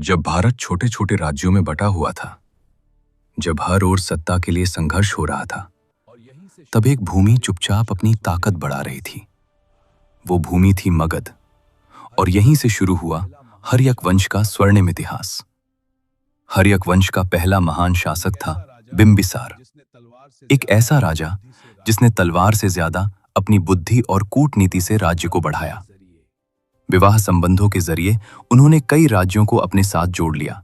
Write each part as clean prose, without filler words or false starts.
जब भारत छोटे छोटे राज्यों में बटा हुआ था, जब हर ओर सत्ता के लिए संघर्ष हो रहा था, तब एक भूमि चुपचाप अपनी ताकत बढ़ा रही थी। वो भूमि थी मगध, और यहीं से शुरू हुआ हर्यक वंश का स्वर्णिम इतिहास। हर्यक वंश का पहला महान शासक था बिंबिसार, एक ऐसा राजा जिसने तलवार से ज्यादा अपनी बुद्धि और कूटनीति से राज्य को बढ़ाया। विवाह संबंधों के जरिए उन्होंने कई राज्यों को अपने साथ जोड़ लिया।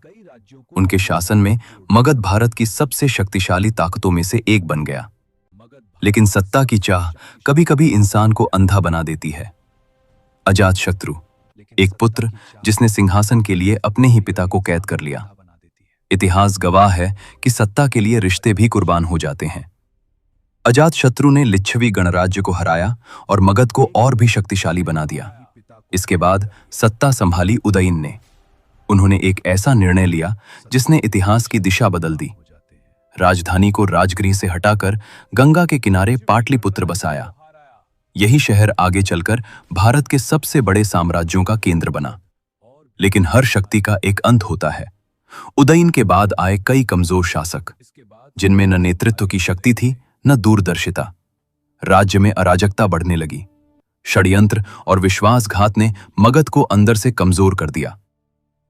उनके शासन में मगध भारत की सबसे शक्तिशाली ताकतों में से एक बन गया। लेकिन सत्ता की चाह कभी-कभी इंसान को अंधा बना देती है। अजातशत्रु, एक पुत्र जिसने सिंहासन के लिए अपने ही पिता को कैद कर लिया। इतिहास गवाह है कि सत्ता के लिए रिश्ते भी कुर्बान हो जाते हैं। अजातशत्रु ने लिच्छवी गणराज्य को हराया और मगध को और भी शक्तिशाली बना दिया। इसके बाद सत्ता संभाली उदयन ने। उन्होंने एक ऐसा निर्णय लिया जिसने इतिहास की दिशा बदल दी। राजधानी को राजगृह से हटाकर गंगा के किनारे पाटलिपुत्र बसाया। यही शहर आगे चलकर भारत के सबसे बड़े साम्राज्यों का केंद्र बना। लेकिन हर शक्ति का एक अंत होता है। उदयन के बाद आए कई कमजोर शासक, जिनमें न नेतृत्व की शक्ति थी न दूरदर्शिता। राज्य में अराजकता बढ़ने लगी। षड्यंत्र और विश्वासघात ने मगध को अंदर से कमजोर कर दिया।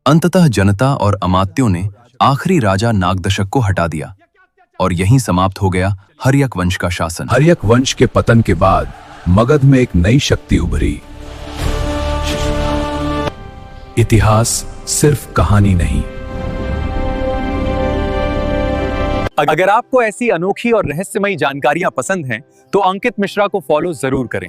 अंततः जनता और अमात्यों ने आखिरी राजा नागदशक को हटा दिया और यहीं समाप्त हो गया हर्यक वंश का शासन। हर्यक वंश के पतन के बाद मगध में एक नई शक्ति उभरी। इतिहास सिर्फ कहानी नहीं। अगर आपको ऐसी अनोखी और रहस्यमयी जानकारियां पसंद हैं, तो अंकित मिश्रा को फॉलो जरूर करें।